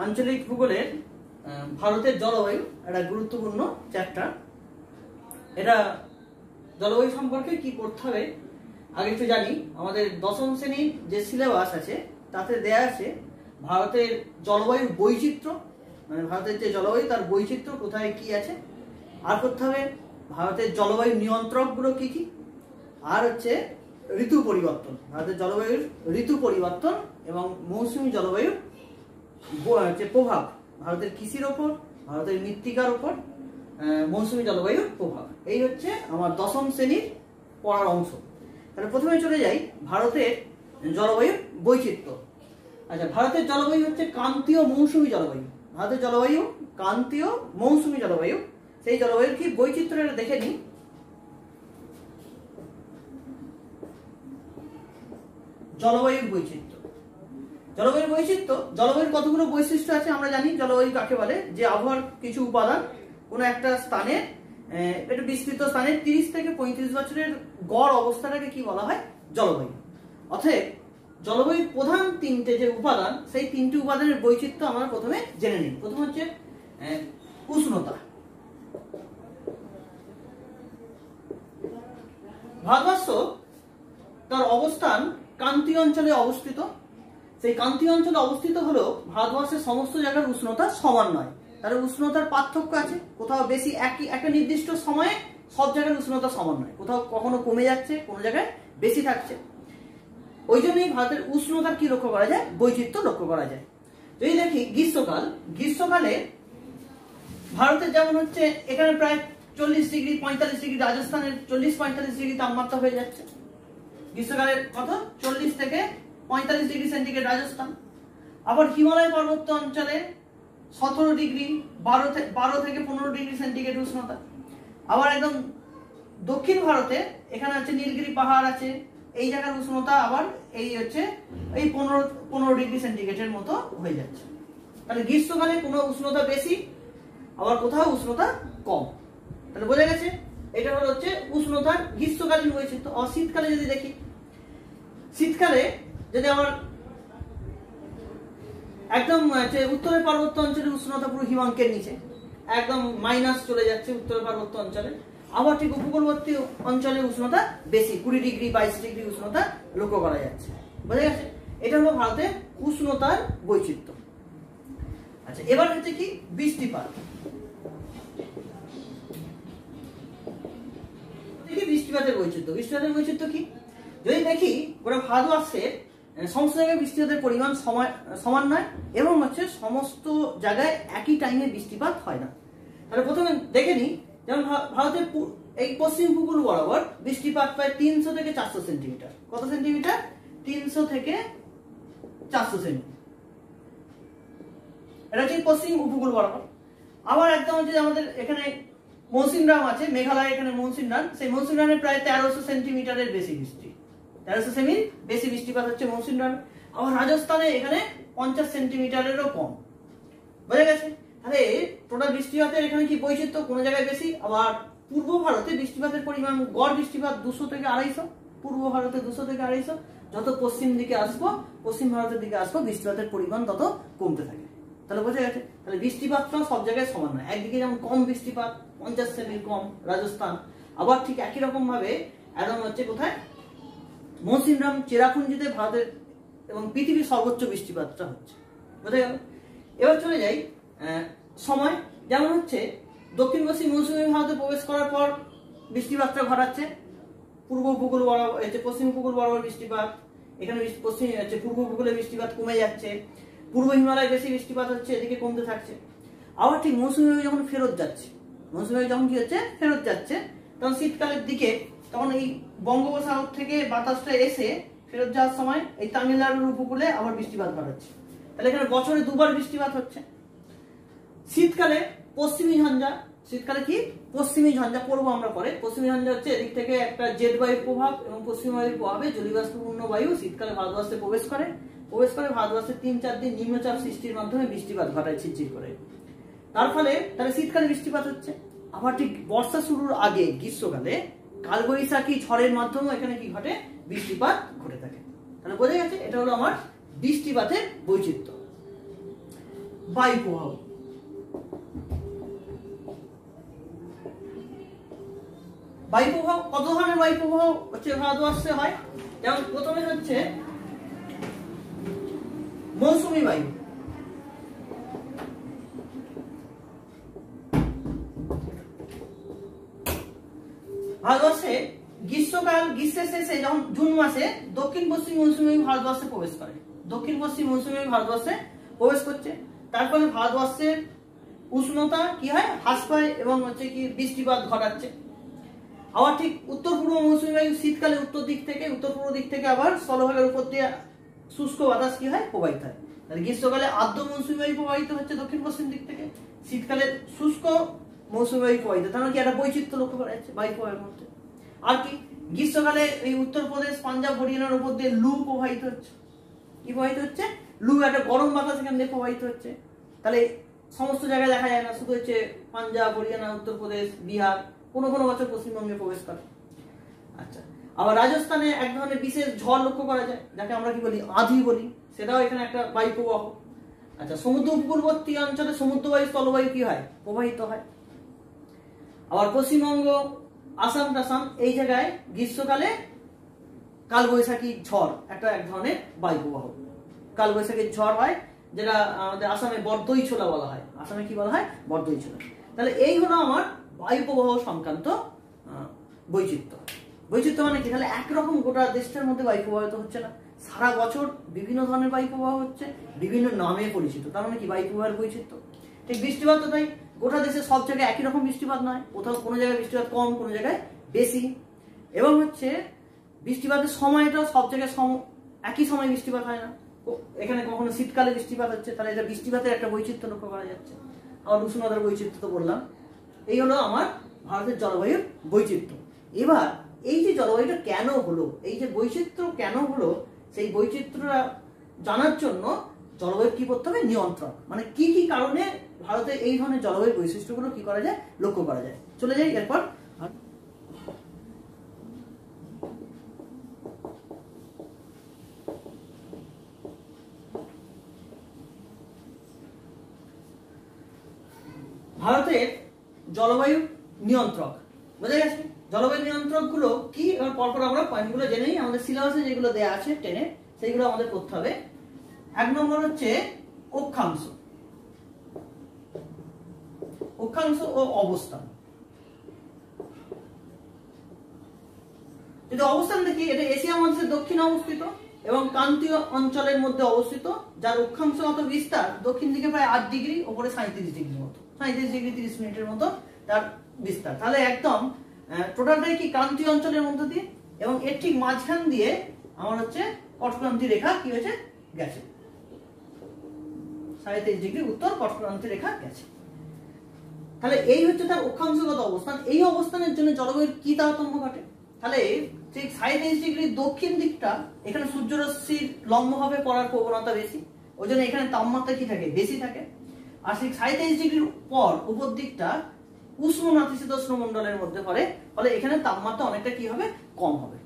আঞ্চলিক ভূগোলের ভারতের জলবায়ু একটা গুরুত্বপূর্ণ চ্যাপ্টার। এটা জলবায়ু সম্পর্কে কি পড়তে হবে আগে একটু জানি। আমাদের দশম শ্রেণীর যে সিলেবাস আছে তাতে দেয়া আছে ভারতের জলবায়ুর বৈচিত্র্য, মানে ভারতের যে জলবায়ু তার বৈচিত্র্য কোথায় কি আছে। আর করতে হবে ভারতের জলবায়ু নিয়ন্ত্রকগুলো কি কি, আর হচ্ছে ঋতু পরিবর্তন, ভারতের জলবায়ুর ঋতু পরিবর্তন এবং মৌসুমী জলবায়ুর যে প্রভাব ভারতের কৃষির ওপর, ভারতের মৃত্তিকার ওপর মৌসুমী জলবায়ুর প্রভাব। এই হচ্ছে আমার দশম শ্রেণীর পড়ার অংশ। তাহলে প্রথমে চলে যাই ভারতের জলবায়ুর বৈচিত্র্য। আচ্ছা, ভারতের জলবায়ু হচ্ছে ক্রান্তীয় মৌসুমী জলবায়ু। ভারতের জলবায়ু ক্রান্তীয় মৌসুমী জলবায়ু। সেই জলবায়ুর কি বৈচিত্র্যটা দেখে নিই। জলবায়ুর বৈচিত্র্য, জলবায়ুর বৈচিত্র্য, জলবায়ুর কতগুলো বৈশিষ্ট্য আছে আমরা জানি। জলবায়ু কাকে বলে? যে আবহাওয়ার কিছু উপাদান কোনো একটা স্থানে, একটা বিস্তৃত স্থানে 30 থেকে 35 বছরের গড় অবস্থাটাকে কি বলা হয়? জলবায়ু। অতএব জলবায়ুর প্রধান তিনটে যে উপাদান, সেই তিনটি উপাদানের বৈচিত্র্য আমরা প্রথমে জেনে নিই। প্রথম হচ্ছে উষ্ণতা। ভারতবর্ষ তার অবস্থান ক্রান্তীয় অঞ্চলে অবস্থিত। সেই ক্রান্তীয় অঞ্চলে অবস্থিত হলেও ভারতবর্ষের সমস্ত জায়গার উষ্ণতা সমান নয়। তার উষ্ণতার পার্থক্য আছে, কোথাও বেশি, একটা নির্দিষ্ট সময়ে সব জায়গার উষ্ণতা সমান নয়, কোথাও কখনো কমে যাচ্ছে, কোনো জায়গায় বেশি থাকছে। ওই জন্যই ভারতের উষ্ণতার কি লক্ষ্য করা যায়? বৈচিত্র্য লক্ষ্য করা যায়। যদি দেখি গ্রীষ্মকাল, গ্রীষ্মকালে ভারতের যেমন হচ্ছে এখানে প্রায় 40 ডিগ্রি 45 ডিগ্রি, রাজস্থানের 40-45 ডিগ্রি তাপমাত্রা হয়ে যাচ্ছে গ্রীষ্মকালে। কত? 40 থেকে 45 ডিগ্রি সেন্টিগ্রেড রাজস্থান। আবার হিমালয় পার্বত্য অঞ্চলে 17 ডিগ্রি 12 থেকে 15 ডিগ্রি সেন্টিগ্রেড উষ্ণতা। আবার একদম দক্ষিণ ভারতে এখানে হচ্ছে নীলগিরি পাহাড় আছে, এই জায়গার উষ্ণতা আবার এই হচ্ছে এই 15 ডিগ্রি সেন্টিগ্রেডের মতো হয়ে যাচ্ছে। তাহলে গ্রীষ্মকালে কোনো উষ্ণতা বেশি, আবার কোথাও উষ্ণতা কম। তাহলে বোঝা গেছে এটা হলো হচ্ছে উষ্ণতার গ্রীষ্মকালীন বৈচিত্র্য। আর শীতকালে যদি দেখি, শীতকালে যদি আমার একদম উত্তরের পার্বত্য অঞ্চলের উষ্ণতা পুরো হিমাঙ্কের নিচে, একদম মাইনাস চলে যাচ্ছে উত্তরের পার্বত্য অঞ্চলে। আবার ঠিক উপকূলবর্তী অঞ্চলের উষ্ণতা বেশি, 20 ডিগ্রি 22 ডিগ্রি উষ্ণতা লক্ষ্য করা যাচ্ছে। বোঝা গেছে? এটা হলো ভারতের উষ্ণতার বৈচিত্র্য। আচ্ছা, এবার হচ্ছে কি বৃষ্টিপাত। বৃষ্টিপাতের বৈচিত্র্য, বৃষ্টিপাতের বৈচিত্র্য কি? যদি দেখি গোটা ভারতবর্ষের সমস্ত জায়গায় বৃষ্টিপাতের পরিমাণ সমান নয় এবং হচ্ছে সমস্ত জায়গায় একই টাইমে বৃষ্টিপাত হয় না। তাহলে প্রথমে দেখে নিই, যেমন ভারতের এই পশ্চিম উপকূল বরাবর বৃষ্টিপাত প্রায় 300 থেকে 400 সেন্টিমিটার। কত সেন্টিমিটার? 300 থেকে 400 সেন্টিমিটার। এটা হচ্ছে পশ্চিম উপকূল বরাবর। আবার একদম হচ্ছে আমাদের এখানে মৌসিনরাম আছে, মেঘালয়, এখানে মৌসিনরাম, সেই মৌসিনরামে প্রায় 1300 সেন্টিমিটারের বেশি বৃষ্টি, 1300 সেমির বেশি বৃষ্টিপাত হচ্ছে মৌসিনরামে। আবার রাজস্থানে এখানে 50 সেন্টিমিটারেরও কম। বোঝা গেছে? তাহলে টোটাল বৃষ্টিপাতের এখানে কি বৈচিত্র্য? কোনো জায়গায় বেশি। আবার পূর্ব ভারতে বৃষ্টিপাতের পরিমাণ গড় বৃষ্টিপাত 200 থেকে 250, পূর্ব ভারতে 200 থেকে 250। যত পশ্চিম দিকে আসবো, পশ্চিম ভারতের দিকে আসবো, বৃষ্টিপাতের পরিমাণ তত কমতে থাকে। তাহলে বোঝা গেছে? তাহলে বৃষ্টিপাতটাও সব জায়গায় সমান নয়। একদিকে যেমন কম বৃষ্টিপাত 50 সেমির কম রাজস্থান, আবার ঠিক একই রকম ভাবে একদম হচ্ছে কোথায় মৌসিনরাম চেরাপুঞ্জিতে ভারতের এবং পৃথিবীর সর্বোচ্চ বৃষ্টিপাতটা হচ্ছে। বোঝা গেল? এবার চলে যাই সময়। যেমন হচ্ছে দক্ষিণ পশ্চিম মৌসুমী ভারতে প্রবেশ করার পর বৃষ্টিপাতটা ঘটাচ্ছে পূর্ব উপকূল বরাবর, পশ্চিম উপকূল বরাবর বৃষ্টিপাত, এখানে পশ্চিম পূর্ব উপকূলে বৃষ্টিপাত কমে যাচ্ছে, পূর্ব হিমালয়ে বেশি বৃষ্টিপাত হচ্ছে, এদিকে কমতে থাকছে। আবার ঠিক মৌসুমী বায়ু যখন ফেরত যাচ্ছে, মৌসুমী বায়ু যখন কি হচ্ছে ফেরত যাচ্ছে, তখন শীতকালের দিকে তখন এই বঙ্গোপসাগর থেকে বাতাসটা এসে ফেরত যাওয়ার সময় এই তামিলনাড়ুর উপকূলে আবার বৃষ্টিপাত ঘটাচ্ছে। তাহলে এখানে বছরে দুবার বৃষ্টিপাত হচ্ছে। শীতকালে পশ্চিমী ঝঞ্ঝা, শীতকালে কি পশ্চিমী ঝঞ্ঝা পড়বো আমরা পরে। পশ্চিমী ঝঞ্ঝা হচ্ছে এদিক থেকে একটা জেট বায়ুর প্রভাব এবং পশ্চিম বায়ুর প্রভাবে জলীয়বাষ্পপূর্ণ বায়ু শীতকালে ভারতবর্ষে প্রবেশ করে ভারতবর্ষে 3-4 দিন নিম্নচাপ সৃষ্টির মাধ্যমে বৃষ্টিপাত ঘটায় ঝিরঝির করে। তার ফলে তাহলে শীতকালে বৃষ্টিপাত হচ্ছে। আবার ঠিক বর্ষা শুরুর আগে গ্রীষ্মকালে কালবৈশাখী ঝড়ের মাধ্যমে এখানে কি ঘটে? বৃষ্টিপাত ঘটে থাকে। তাহলে বোঝা গেছে এটা হলো আমার বৃষ্টিপাতের বৈচিত্র্য। বায়ু প্রবাহ। বায়ু প্রবাহ কত ধরনের বায়ু প্রবাহ হচ্ছে ভারতবর্ষে হয়? যেমন প্রথমে হচ্ছে মৌসুমী বায়ু। ভারতবর্ষে গ্রীষ্মকাল, গ্রীষ্মের শেষে যখন জুন মাসে দক্ষিণ পশ্চিম মৌসুমী বায়ু ভারতবর্ষে প্রবেশ করে, দক্ষিণ পশ্চিম মৌসুমী বায়ু ভারতবর্ষে প্রবেশ করছে। তারপরে ভারতবর্ষের উষ্ণতা কি হয়, হ্রাস পায় এবং হচ্ছে কি বৃষ্টিপাত ঘটাচ্ছে। আবার ঠিক উত্তর পূর্ব মৌসুমী বায়ু শীতকালে উত্তর দিক থেকে, উত্তর পূর্ব দিক থেকে আবার স্থলভাগের উপর দিয়ে শুষ্ক বাতাস কি হয়, প্রবাহিত হয়। তাহলে গ্রীষ্মকালে আর্দ্র মৌসুমী বায়ু প্রবাহিত হচ্ছে দক্ষিণ পশ্চিম দিক থেকে, শীতকালে শুষ্ক মৌসুমী বায়ু প্রবাহিত। তার মানে কি একটা বৈচিত্র্য লক্ষ্য করা যাচ্ছে বায়ু প্রবাহের মধ্যে। আর কি গ্রীষ্মকালে এই উত্তরপ্রদেশ, পাঞ্জাব, হরিয়ানার উপর দিয়ে লু প্রবাহিত হচ্ছে। কি প্রবাহিত হচ্ছে? লু, একটা গরম বাতাস এখান দিয়ে প্রবাহিত হচ্ছে। তাহলে সমস্ত জায়গায় দেখা যায় না, শুধু হচ্ছে পাঞ্জাব, হরিয়ানা, উত্তরপ্রদেশ, বিহার, কোনো কোনো বছর পশ্চিমবঙ্গে প্রবেশ করে। আচ্ছা, আবার রাজস্থানে এক ধরনের বিশেষ ঝড় লক্ষ্য করা যায়, যাকে আমরা কি বলি, আঁধি বলি, সেটাও এখানে একটা বায়ু প্রবাহ। আচ্ছা, সমুদ্র উপকূলবর্তী অঞ্চলে সমুদ্রবায়ু, স্থলবায়ু কি হয়, প্রবাহিত হয়। আবার পশ্চিমবঙ্গ, আসাম টাসাম এই জায়গায় গ্রীষ্মকালে কালবৈশাখী ঝড় একটা এক ধরনের বায়ু প্রবাহ। কালবৈশাখীর ঝড় হয়, যেটা আমাদের আসামে বরদই ছোলা বলা হয়। আসামে কি বলা হয়, বরদই ছোলা। তাহলে এই হলো আমার বায়ু প্রবাহ সংক্রান্ত বৈচিত্র্য। বৈচিত্র্য মানে কি? তাহলে একরকম গোটা দেশটার মধ্যে বায়ু প্রবাহিত হচ্ছে না, সারা বছর বিভিন্ন ধরনের বায়ু প্রবাহ হচ্ছে, বিভিন্ন নামে পরিচিত। তার মানে কি বায়ু প্রবাহের বৈচিত্র্য। ঠিক বৃষ্টিপাত তো তাই, গোটা দেশে সব জায়গায় একই রকম বৃষ্টিপাত নয়, কোথাও কোনো জায়গায় বৃষ্টিপাত কম, কোনো জায়গায় বেশি। এবং হচ্ছে বৃষ্টিপাতের সময়টাও সব জায়গায় একই সময় বৃষ্টিপাত হয় না। এখানে কখনো শীতকালে বৃষ্টিপাত হচ্ছে, তাহলে এটা বৃষ্টিপাতের একটা বৈচিত্র্য লক্ষ্য করা যাচ্ছে। আবার উষ্ণতার বৈচিত্র্য তো বললাম। এই হলো আমার ভারতের জলবায়ুর বৈচিত্র্য। এবার এই যে জলবায়ুটা কেন হলো, এই যে বৈচিত্র্য কেন হলো, সেই বৈচিত্র্যটা জানার জন্য জলবায়ু কি করতে হবে, নিয়ন্ত্রণ। মানে কি কি কারণে ভারতে এই ধরনের জলবায়ু বৈশিষ্ট্যগুলো কি করা যায়, লক্ষ্য করা যায়। চলে যাই এরপর। ভারতের জলবায়ু নিয়ন্ত্রক বোঝা গেছে। জলবায়ু নিয়ন্ত্রক গুলো কি, এবার পরপর আমরা পয়েন্টগুলো জেনেই, আমাদের সিলেবাসে যেগুলো দেওয়া আছে টেনে, সেইগুলো আমাদের করতে হবে। এক নম্বর হচ্ছে অক্ষাংশ। অক্ষাংশ ও অবস্থান। যদি অবস্থান দেখি, এটা এশিয়া মহাদেশের দক্ষিণে অবস্থিত এবং ক্রান্তীয় অঞ্চলের মধ্যে অবস্থিত, যার অক্ষাংশগত বিস্তার দক্ষিণ দিকে প্রায় 8 ডিগ্রি, ওপরে 37 ডিগ্রি মতো, 37 ডিগ্রি 30 মিনিটের মতো তার বিস্তার। তাহলে একদম টোটালটাই কি ক্রান্তীয় অঞ্চলের মধ্যে দিয়ে, এবং এর ঠিক মাঝখান দিয়ে আমার হচ্ছে কটক্রান্তি রেখা কি হয়েছে, গেছে। 37 ডিগ্রি উত্তর কটক্রান্তি রেখা গেছে। তাহলে এই হচ্ছে তার অক্ষাংশগত অবস্থান। এই অবস্থানের জন্য জলবায়ুর কি তারতম্য ঘটে? তাহলে ঠিক 37 ডিগ্রির দক্ষিণ দিকটা, এখানে সূর্যরশ্মির লম্বভাবে পড়ার প্রবণতা বেশি, ওই জন্য এখানে তাপমাত্রা কি থাকে, বেশি থাকে। আর ঠিক 37 ডিগ্রির পর উপর দিকটা উষ্ণ নাতিশীতোষ্ণ মণ্ডলের মধ্যে পড়ে, ফলে এখানে তাপমাত্রা অনেকটা কি হবে, কম হবে।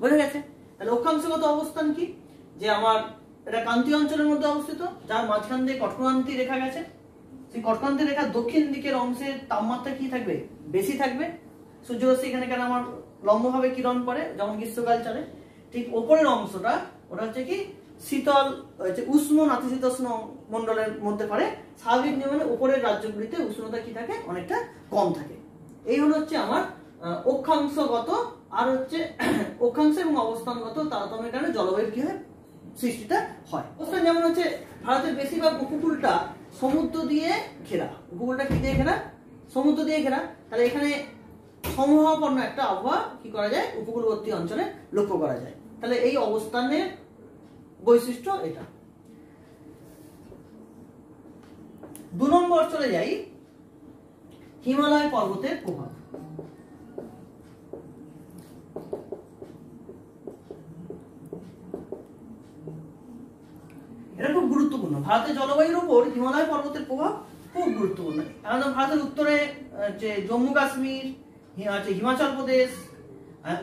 বুঝে গেছে? তাহলে অক্ষাংশগত অবস্থান কি, যে আমার এটা ক্রান্তীয় অঞ্চলের মধ্যে অবস্থিত, যার মাঝখান দিয়ে কটক্রান্তি রেখা গেছে। সেই কটক্রান্তি রেখার দক্ষিণ দিকের অংশের তাপমাত্রা কি থাকবে, বেশি থাকবে। সূর্যরশ্মি এখানে কেন আমার লম্বভাবে কিরণ পড়ে, যেমন গ্রীষ্মকাল চলে। ঠিক ওপরের অংশটা ওটা হচ্ছে কি শীতল, হচ্ছে উষ্ণ নাতিশীতোষ্ণ মণ্ডলের মধ্যে পড়ে। স্বাভাবিক নিয়মে উপরের রাজ্যগুলিতে উষ্ণতা কি থাকে, অনেকটা কম থাকে। এই হলো হচ্ছে আমার অক্ষাংশগত আর হচ্ছে অক্ষাংশ এবং অবস্থানগত তারতম্যের কারণে জলবায়ুর কি হয়, সৃষ্টিটা হয়। অবস্থান যেমন হচ্ছে ভারতের বেশিরভাগ উপকূলটা সমুদ্র দিয়ে ঘেরা। উপকূলটা কি দিয়ে ঘেরা, সমুদ্র দিয়ে ঘেরা। তাহলে এখানে সমভাবাপন্ন একটা আবহাওয়া কি করা যায়, উপকূলবর্তী অঞ্চলে লক্ষ্য করা যায়। তাহলে এই অবস্থানের বৈশিষ্ট্য এটা। 2 নম্বর চলে যাই, হিমালয় পর্বতের প্রভাব। এটা খুব গুরুত্বপূর্ণ। ভারতের জলবায়ুর উপর হিমালয় পর্বতের প্রভাব খুব গুরুত্বপূর্ণ। আমাদের ভারতের উত্তরে যে জম্মু কাশ্মীর, হিমাচল প্রদেশ,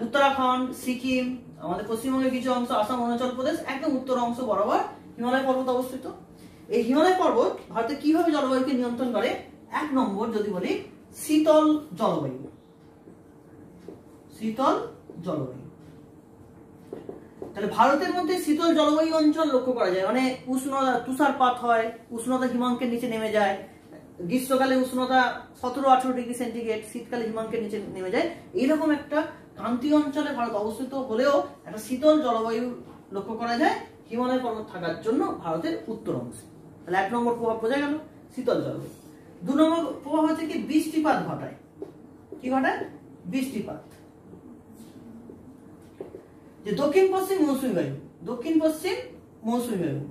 উত্তরাখণ্ড, সিকিম, আমাদের পশ্চিমবঙ্গের কিছু অংশ, আসাম, অরুণাচল প্রদেশ, একদম উত্তর অংশ বরাবর হিমালয় পর্বত অবস্থিত। এই হিমালয় পর্বত ভারতে কিভাবে জলবায়ুকে নিয়ন্ত্রণ করে? 1 নম্বর যদি বলি শীতল জলবায়ু। শীতল জলবায়ু, তাহলে ভারতের মধ্যে শীতল জলবায়ু অঞ্চল লক্ষ্য করা যায়, মানে উষ্ণতা, তুষারপাত হয়, উষ্ণতা হিমাঙ্কের নিচে নেমে যায়, গ্রীষ্মকালে উষ্ণতা 17-18 ডিগ্রি সেন্টিগ্রেড, শীতকালে হিমাঙ্কের নিচে নেমে যায়। এইরকম একটা ক্রান্তীয় অঞ্চলে ভারত অবস্থিত হলেও একটা শীতল জলবায়ু লক্ষ্য করা যায় হিমালয় পর্বত থাকার জন্য ভারতের উত্তর অংশে। তাহলে 1 নম্বর প্রভাব বোঝা গেল, শীতল জলবায়ু। 2 নম্বর প্রভাব হচ্ছে কি বৃষ্টিপাত ঘটায়। কি ঘটায়? বৃষ্টিপাত। যে দক্ষিণ পশ্চিম মৌসুমী বায়ু, দক্ষিণ পশ্চিম মৌসুমী বায়ু,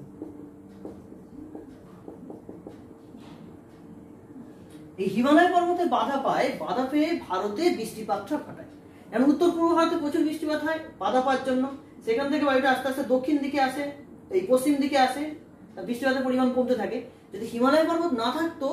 এই হিমালয় পর্বতে বাধা পায়, বাধা পেয়ে ভারতে বৃষ্টিপাতটা ঘটায়। এবং উত্তর পূর্ব ভারতে প্রচুর বৃষ্টিপাত হয় বাধা পাওয়ার জন্য, সেখান থেকে বায়ুটা আস্তে আস্তে দক্ষিণ দিকে আসে, এই পশ্চিম দিকে আসে, বৃষ্টিপাতের পরিমাণ কমতে থাকে। যদি হিমালয় পর্বত না থাকতো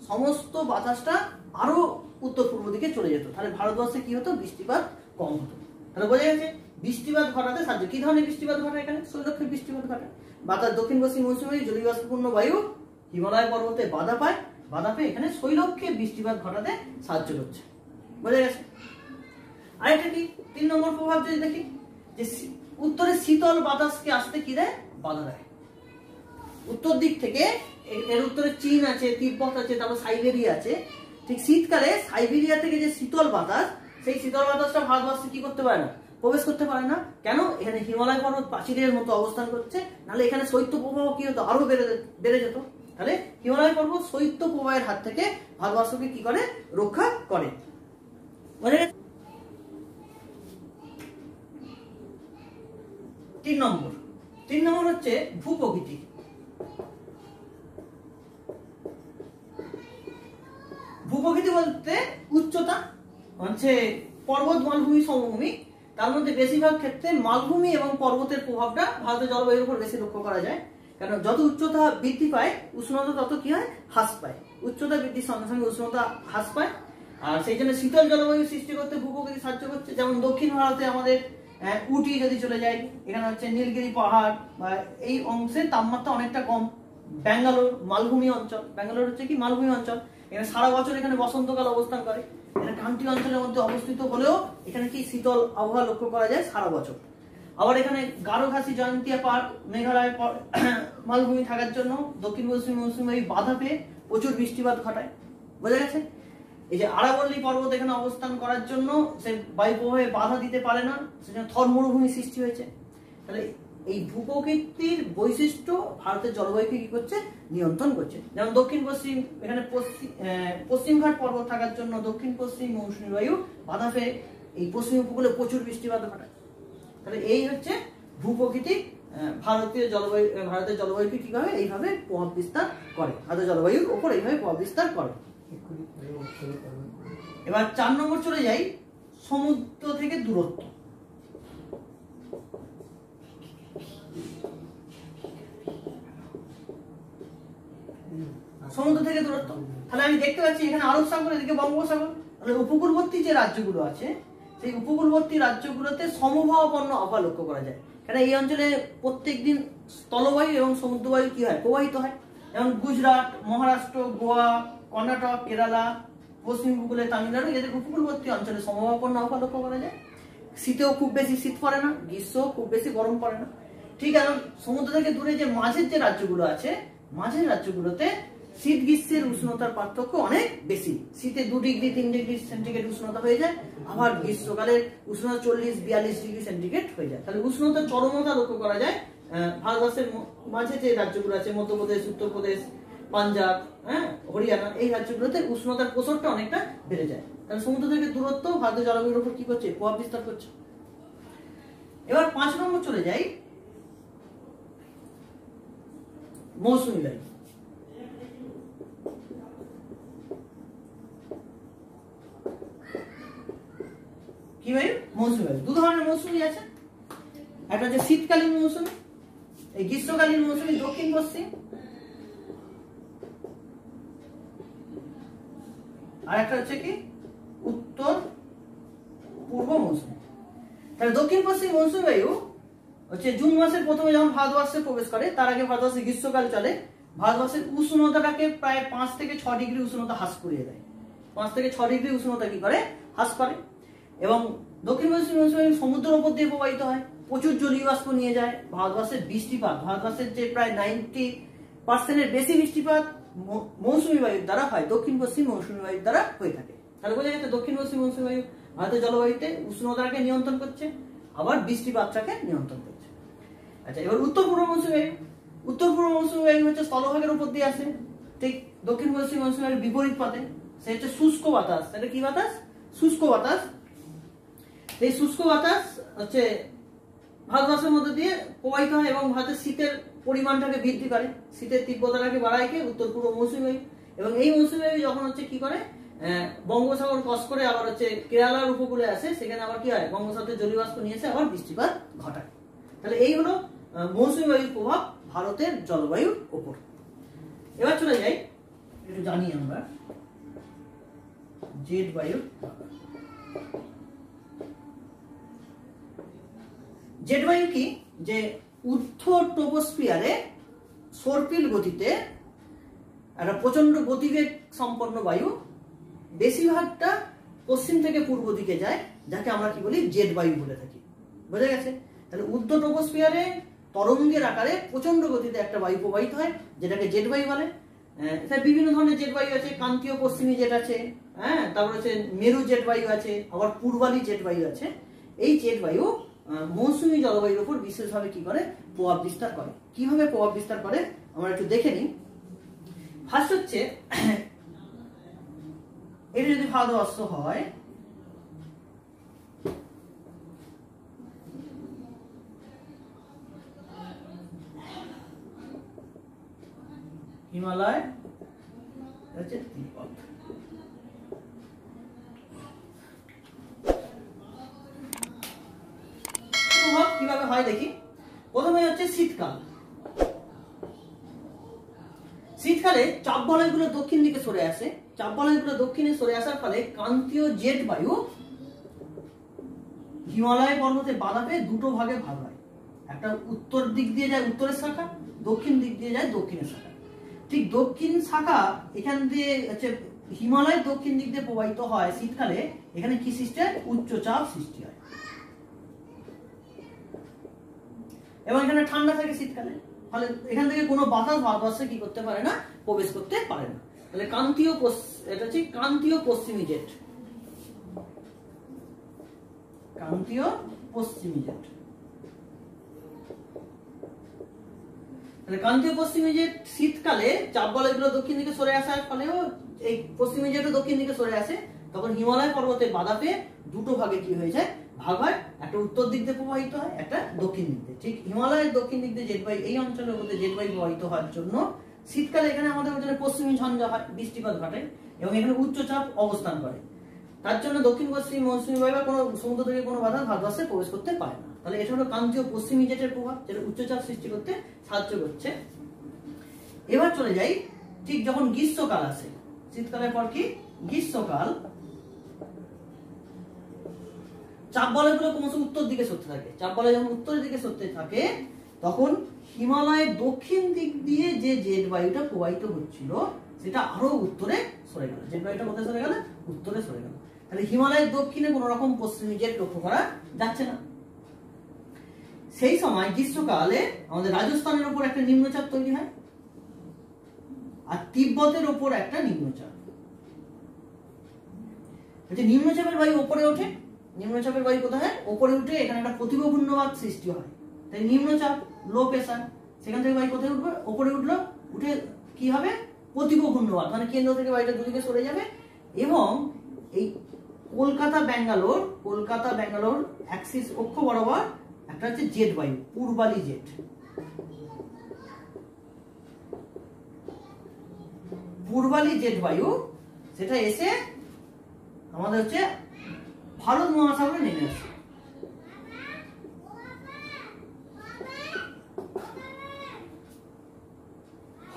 সমস্ত বাতাসটা আরো উত্তর পূর্ব দিকে চলে যেত, তাহলে ভারতবর্ষে কি হতো? বৃষ্টিপাত কম হতো। তাহলে বোঝা গেছে বৃষ্টিপাত ঘটাতে সাহায্য। কি ধরনের বৃষ্টিপাত ঘটায়? এখানে শৈলক্ষের বৃষ্টিপাত ঘটায়। বাতাস দক্ষিণ পশ্চিম মৌসুমী জলীয়বাষ্পপূর্ণ বায়ু হিমালয় পর্বতে বাধা পায়, বাধা পেয়ে এখানে শৈলক্ষে বৃষ্টিপাত ঘটাতে সাহায্য করছে। বোঝা গেছে? আরেকটা কি 3 নম্বর প্রভাব যদি দেখি, যে উত্তরে শীতল বাতাসকে আসতে কি দেয়? বাধা দেয়। উত্তর দিক থেকে, এর উত্তরে চীন আছে, তিব্বত আছে, তারপর সাইবেরিয়া আছে, ঠিক শীতকালে সাইবেরিয়া থেকে যে শীতল বাতাস, সেই শীতল বাতাসটা ভারতবর্ষে কি করতে পারে না? প্রবেশ করতে পারে না। কেন? এখানে হিমালয় পর্বত প্রাচীরের মতো অবস্থান করছে, নাহলে এখানে শৈত্য প্রবাহ কি হতো? আরো বেড়ে যেত। তাহলে হিমালয় পর্বত শৈত্য প্রবাহের হাত থেকে ভারতবর্ষকে কি করে? রক্ষা করে। মানে 3 নম্বর হচ্ছে ভূপ্রকৃতি। ভূপ্রকৃতি বলতে উচ্চতা, হচ্ছে পর্বত, মালভূমি, সমভূমি। তার মধ্যে বেশিরভাগ ক্ষেত্রে মালভূমি এবং পর্বতের প্রভাবটা ভারতের জলবায়ুর উপর বেশি লক্ষ্য করা যায়। কারণ যত উচ্চতা বৃদ্ধি পায় উষ্ণতা তত কি হয়? হ্রাস পায়। উচ্চতা বৃদ্ধির সঙ্গে সঙ্গে উষ্ণতা হ্রাস পায়, আর সেই জন্য শীতল জলবায়ু সৃষ্টি করতে ভূপ্রকৃতি সাহায্য করছে। যেমন দক্ষিণ ভারতে আমাদের উটি যদি চলে যায়, এখানে হচ্ছে নীলগিরি পাহাড়, বা এই অংশে তাপমাত্রা অনেকটা কম। ব্যাঙ্গালোর মালভূমি অঞ্চল, ব্যাঙ্গালোর হচ্ছে কি মালভূমি অঞ্চল, এখানে সারা বছর এখানে বসন্তকাল অবস্থান করে। এখানে ক্রান্তীয় অঞ্চলের মধ্যে অবস্থিত হলেও এখানে কি শীতল আবহাওয়া লক্ষ্য করা যায় সারা বছর। আবার এখানে গারোখাসি, জয়ন্তিয়া পাহাড়, মেঘালয় মালভূমি থাকার জন্য দক্ষিণ পশ্চিম মৌসুমী বায়ু বাধা পেয়ে প্রচুর বৃষ্টিপাত ঘটায়। বোঝা গেছে? এই যে আরাবল্লী পর্বত এখানে অবস্থান করার জন্য সে বায়ু প্রবাহে বাধা দিতে পারে না, সেজন্য থর মরুভূমি সৃষ্টি হয়েছে। তাহলে এই ভূপ্রকৃতির বৈশিষ্ট্য ভারতের জলবায়ুকে কি করছে? নিয়ন্ত্রণ করছে। যেমন দক্ষিণ পশ্চিম, এখানে পশ্চিমঘাট পর্বত থাকার জন্য দক্ষিণ পশ্চিম মৌসুমী বায়ু বাধা পেয়ে এই পশ্চিম উপকূলে প্রচুর বৃষ্টিপাত ঘটায়। তাহলে এই হচ্ছে ভূপ্রকৃতি ভারতের জলবায়ুকে কিভাবে এইভাবে প্রভাব বিস্তার করে, ভারতের জলবায়ুর উপর এইভাবে প্রভাব বিস্তার করে। এবার 4 নম্বর চলে যাই, সমুদ্র থেকে দূরত্ব। সমুদ্র থেকে দূরত্ব, তাহলে আমি দেখতে পাচ্ছি এখানে আরব সাগর, এদিকে বঙ্গোপসাগর। তাহলে উপকূলবর্তী যে রাজ্যগুলো আছে, সেই উপকূলবর্তী রাজ্যগুলোতে সমভাবাপন্ন আবহাওয়া লক্ষ্য করা যায়। কারণ এই অঞ্চলে প্রত্যেকদিন স্থলবায়ু এবং সমুদ্রবায়ু কি হয়? প্রবাহিত হয়। যেমন গুজরাট, মহারাষ্ট্র, গোয়া, কর্ণাটক, কেরালা, পশ্চিম উপকূলে তামিলনাড়ু, এদের উপকূলবর্তী অঞ্চলে সমভাবাপন্ন আবহাওয়া লক্ষ্য করা যায়। শীতেও খুব বেশি শীত পড়ে না, গ্রীষ্মেও খুব বেশি গরম পড়ে না। ঠিক আছে, সমুদ্র থেকে দূরে যে মাঝের যে রাজ্যগুলো আছে, মাঝের রাজ্যগুলোতে শীত গ্রীষ্মের উষ্ণতার পার্থক্য অনেক বেশি। শীতে 2 ডিগ্রি 3 ডিগ্রি সেন্টিগ্রেড উষ্ণতা হয়ে যায়, আবার গ্রীষ্মকালের উষ্ণতা 40-42 ডিগ্রি সেন্টিগ্রেড হয়ে যায়। তাহলে উষ্ণতার চরমতা লক্ষ্য করা যায় ভারতবর্ষের মাঝে যে রাজ্যগুলো আছে, মধ্যপ্রদেশ, উত্তরপ্রদেশ, পাঞ্জাব, হরিয়ানা, এই রাজ্যগুলোতে উষ্ণতার প্রসারটা অনেকটা বেড়ে যায়। তাহলে সমুদ্র থেকে দূরত্ব ভারতীয় জলবায়ুর উপর কি করছে? প্রভাব বিস্তার করছে। এবার 5 নম্বর চলে যাই, মৌসুমী বায়ু। কি বায়ু? মৌসুমী বায়ু। 2 ধরনের মৌসুমী আছে, একটা হচ্ছে শীতকালীন মৌসুমী, এই গ্রীষ্মকালীন মৌসুমী দক্ষিণ পশ্চিম, আর একটা হচ্ছে কি উত্তর পূর্ব মৌসুমী। তাহলে দক্ষিণ পশ্চিম মৌসুমী বায়ু হচ্ছে জুন মাসের প্রথমে যখন ভারতবর্ষে প্রবেশ করে, তার আগে ভারতবর্ষে গ্রীষ্মকাল চলে। ভারতবর্ষের উষ্ণতাটাকে প্রায় 5 থেকে 6 ডিগ্রি উষ্ণতা হ্রাস করিয়ে দেয়। 5 থেকে 6 ডিগ্রি উষ্ণতা কি করে? হ্রাস করে। এবং দক্ষিণ পশ্চিম মৌসুমী বায়ু সমুদ্রের উপর দিয়ে প্রবাহিত হয়, প্রচুর জলীয় বাষ্প নিয়ে যায়। ভারতবর্ষের বৃষ্টিপাত, ভারতবর্ষের যে প্রায় 90% বেশি বৃষ্টিপাত মৌসুমী বায়ুর দ্বারা হয়, দক্ষিণ পশ্চিম মৌসুমী বায়ুর দ্বারা হয়ে থাকে। তাহলে বোঝা যাচ্ছে দক্ষিণ পশ্চিম মৌসুমী বায়ু ভারতের জলবায়ুতে উষ্ণতাকে নিয়ন্ত্রণ করছে, আবার বৃষ্টিপাতটাকে নিয়ন্ত্রণ করছে। আচ্ছা, এবার উত্তর পূর্ব মৌসুমী বায়ু। উত্তর পূর্ব মৌসুমী বায়ু হচ্ছে স্থলভাগের উপর দিয়ে আসে, ঠিক দক্ষিণ পশ্চিম মৌসুমী বায়ুর বিপরীত পথে। সে হচ্ছে শুষ্ক বাতাস। এটা কি বাতাস? শুষ্ক বাতাস। এই শুষ্ক বাতাস হচ্ছে ভারতবর্ষের মধ্যে দিয়ে প্রবাহিত হয় এবং ভারতের শীতের পরিমাণটাকে বৃদ্ধি করে, শীতের তীব্রতাটাকে বাড়ায় কে? উত্তর পূর্ব মৌসুমী বায়ু। এবং এই মৌসুমী বায়ু যখন হচ্ছে কি করে, বঙ্গোপসাগর ক্রস করে আবার হচ্ছে কেরালার উপকূলে আসে, সেখানে আবার কি হয়? বঙ্গোপসাগরের জলীয় বাষ্প নিয়ে এসে আবার বৃষ্টিপাত ঘটায়। তাহলে এই হলো মৌসুমী বায়ুর প্রভাব ভারতের জলবায়ুর উপর। এবার চলে যাই, একটু জানি আমরা জেট বায়ু। জেট বায়ু কি? যে ঊর্ধ্ব ট্রপোস্ফিয়ারে সর্পিল গতিতে একটা প্রচন্ড গতিবেগ সম্পন্ন বায়ু, বেশিরভাগটা পশ্চিম থেকে পূর্ব দিকে যায়, যাকে আমরা কি বলি? জেট বায়ু বলে থাকি। বোঝা গেছে? তাহলে ঊর্ধ্ব ট্রপোস্ফিয়ারে তরঙ্গের আকারে প্রচন্ড গতিতে একটা বায়ু প্রবাহিত হয়, যেটাকে জেট বায়ু বলে। বিভিন্ন ধরনের জেট বায়ু আছে, ক্রান্তীয় পশ্চিমী জেট আছে, হ্যাঁ, তারপর হচ্ছে মেরু জেট বায়ু আছে, আবার পূর্বালি জেট বায়ু আছে। এই জেট বায়ু মৌসুমী জলবায়ুর উপর বিশেষভাবে কি করে? প্রভাব বিস্তার করে। কিভাবে প্রভাব বিস্তার করে আমরা একটু দেখে নিই। ফার্স্ট হচ্ছে, এটা যদি ভারতবর্ষ হয়, হিমালয় হচ্ছে তিব্বত। প্রভাব কিভাবে হয় দেখি। প্রথমে হচ্ছে শীতকাল। শীতকালে চাপ বলয়গুলো দক্ষিণ দিকে সরে আসে। চাপ বলয়গুলো দক্ষিণে সরে আসার ফলে ক্রান্তীয় জেট বায়ু হিমালয় পর্বতে বাধা পেয়ে দুটো ভাগে ভাগ হয়। একটা উত্তর দিক দিয়ে যায় উত্তরের শাখা, দক্ষিণ দিক দিয়ে যায় দক্ষিণের শাখা। ঠিক দক্ষিণ শাখা এখান দিয়ে হচ্ছে হিমালয়ের দক্ষিণ দিক দিয়ে প্রবাহিত হয় শীতকালে। এখানে কি সৃষ্টি হয়? উচ্চচাপ সৃষ্টি হয় এবং এখানে ঠান্ডা থাকে শীতকালে। ফলে এখান থেকে কোনো বাতাস ভারতবর্ষে কি করতে পারে না? প্রবেশ করতে পারে না। তাহলে ক্রান্তীয়, এটা হচ্ছে ক্রান্তীয় পশ্চিমী জেট। ক্রান্তীয় পশ্চিমী জেট। তাহলে ক্রান্তীয় পশ্চিমী জেট শীতকালে চাপ বলয়গুলো দক্ষিণ দিকে সরে আসার ফলেও এই পশ্চিমী জেটও দক্ষিণ দিকে সরে আসে। তখন হিমালয় পর্বতে বাধা পেয়ে দুটো ভাগে কি হয়ে যায়? ভাগ হয়। একটা উত্তর দিক দিয়ে প্রবাহিত হয়, একটা দক্ষিণ দিক দিয়ে। ঠিক হিমালয়ের দক্ষিণ দিক দিয়ে জেট বায়ু, এই অঞ্চলের মধ্যে জেট বায়ু প্রবাহিত হওয়ার জন্য শীতকালে এখানে আমাদের পশ্চিমী ঝঞ্ঝা হয়, বৃষ্টিপাত ঘটে এবং এখানে উচ্চচাপ অবস্থান করে। তার জন্য দক্ষিণ পশ্চিম মৌসুমী বায়ু বা কোনো সমুদ্র থেকে কোনো বাধা ভারতবর্ষে প্রবেশ করতে পারে না। তাহলে এটা হলো ক্রান্তীয় পশ্চিমী জেটের প্রভাব, যেটা উচ্চচাপ সৃষ্টি করতে সাহায্য করছে। এবার চলে যাই, ঠিক যখন গ্রীষ্মকাল আসে, শীতকালের পর কি গ্রীষ্মকাল, চাপ বলয়গুলো ক্রমশ উত্তর দিকে সরতে থাকে। চাপ বলয় যখন উত্তরের দিকে সরতে থাকে, তখন হিমালয়ের দক্ষিণ দিক দিয়ে যে জেট বায়ুটা প্রবাহিত হচ্ছিল সেটা আরো উত্তরে সরে গেল। জেট বায়ুটা কোথায় সরে গেল? উত্তরে সরে গেল। তাহলে হিমালয়ের দক্ষিণে কোন রকম পশ্চিমী জেট লক্ষ্য করা যাচ্ছে না। সেই সময় গ্রীষ্মকালে আমাদের রাজস্থানের উপর একটা নিম্নচাপ তৈরি হয় আর তিব্বতের উপর একটা নিম্নচাপ। নিম্নচাপের বায়ু উপরে ওঠে, নিম্নচাপের বায়ু কোথায়? উপরে উঠে এখানে একটা প্রতিভ ঘূর্ণবাদ সৃষ্টি হয়। তাই নিম্নচাপ, লো প্রেসার, সেখান থেকে বায়ু কোথায় উঠবে? উপরে উঠলো, উঠে কি হবে? প্রতিভ ঘূর্ণবাদ, মানে কেন্দ্র থেকে বায়ুটা দুদিকে সরে যাবে এবং এই কলকাতা ব্যাঙ্গালোর অ্যাক্সিস অক্ষ বরাবর একটা হচ্ছে জেট বায়ু, পূর্বালি জেট। পূর্বালি জেট বায়ু সেটা এসে আমাদের হচ্ছে ভারত মহাসাগরে নেমে আসে।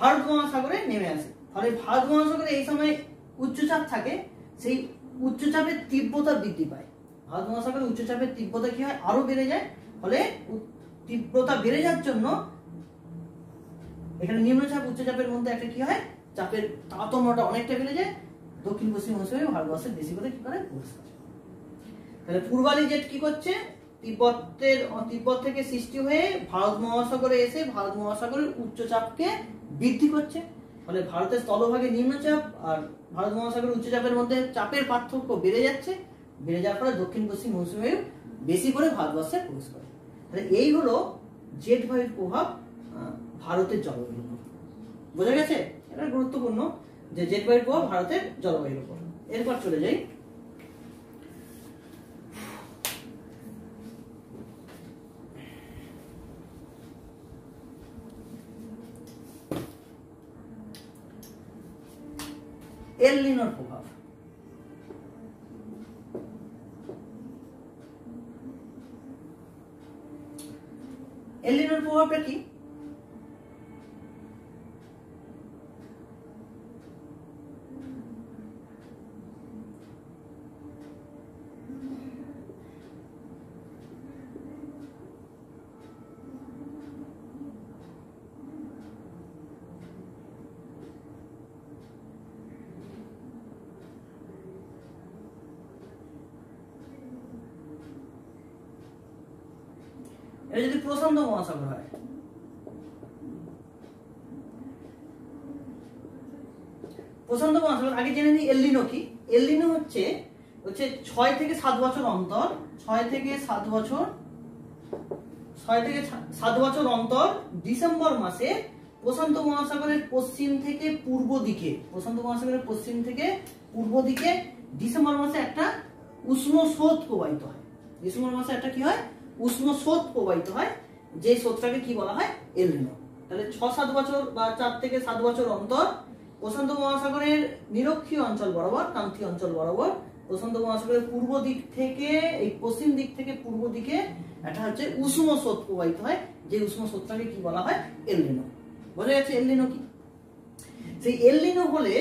ভারত মহাসাগরে নেমে আসে। ফলে ভারত মহাসাগরে এই সময় উচ্চচাপ থাকে, সেই উচ্চচাপের তীব্রতা বৃদ্ধি পায়। ভারত মহাসাগরে উচ্চচাপের তীব্রতা কি হয়? আরো বেড়ে যায়। ফলে তীব্রতা বেড়ে যাওয়ার জন্য এখানে নিম্নচাপ উচ্চচাপের মধ্যে একটা কি হয়, চাপের তারতম্যটা অনেকটা বেড়ে যায়, দক্ষিণ পশ্চিম মৌসুমী ভারতবর্ষের বেশি করে কি করে প্রবেশ করে। তাহলে পূর্বালি জেট কি করছে, তিব্বত থেকে সৃষ্টি হয়ে ভারত মহাসাগরে এসে ভারত মহাসাগরের উচ্চচাপকে বৃদ্ধি করছে। ফলে ভারতের স্থলভাগে নিম্নচাপ আর ভারত মহাসাগরের উচ্চচাপের মধ্যে চাপের পার্থক্য বেড়ে যাচ্ছে, বেড়ে যাওয়ার ফলে দক্ষিণ পশ্চিম মৌসুমী বায়ু বেশি করে ভারতবর্ষে প্রবেশ করে। তাহলে এই হলো জেট বায়ুর প্রভাব ভারতের জলবায়ুর উপর। বোঝা গেছে? এটা গুরুত্বপূর্ণ যে জেট বায়ুর প্রভাব ভারতের জলবায়ুর উপর। এরপর চলে যাই এল নিনোর প্রভাব। এল নিনোর প্রভাবটা কি? এটা যদি প্রশান্ত মহাসাগর হয়, প্রশান্ত মহাসাগর আগে জেনে নিই এল নিনো কি। এল নিনো হচ্ছে 6 থেকে 7 বছর অন্তর, 6 থেকে 7 বছর অন্তর ডিসেম্বর মাসে প্রশান্ত মহাসাগরের পশ্চিম থেকে পূর্ব দিকে, প্রশান্ত মহাসাগরের পশ্চিম থেকে পূর্ব দিকে ডিসেম্বর মাসে একটা উষ্ণ স্রোত প্রবাহিত হয়। ডিসেম্বর মাসে একটা কি হয়, উষ্ণ স্রোত প্রবাহিত হয়, যে স্রোতটাকে কি বলা হয়, এল নিনো। তাহলে 6-7 বছর বা 4 থেকে 7 বছর অন্তর প্রশান্ত মহাসাগরের নিরক্ষীয় অঞ্চল বরাবর, ক্রান্তীয় অঞ্চল বরাবর প্রশান্ত মহাসাগরের পূর্ব দিক থেকে এই পশ্চিম দিক থেকে পূর্ব দিকে একটা হচ্ছে উষ্ণ স্রোত প্রবাহিত হয়, যে উষ্ণ স্রোতটাকে কি বলা হয়, এল নিনো। বোঝা যাচ্ছে এল নিনো কি? সেই এল নিনো হলে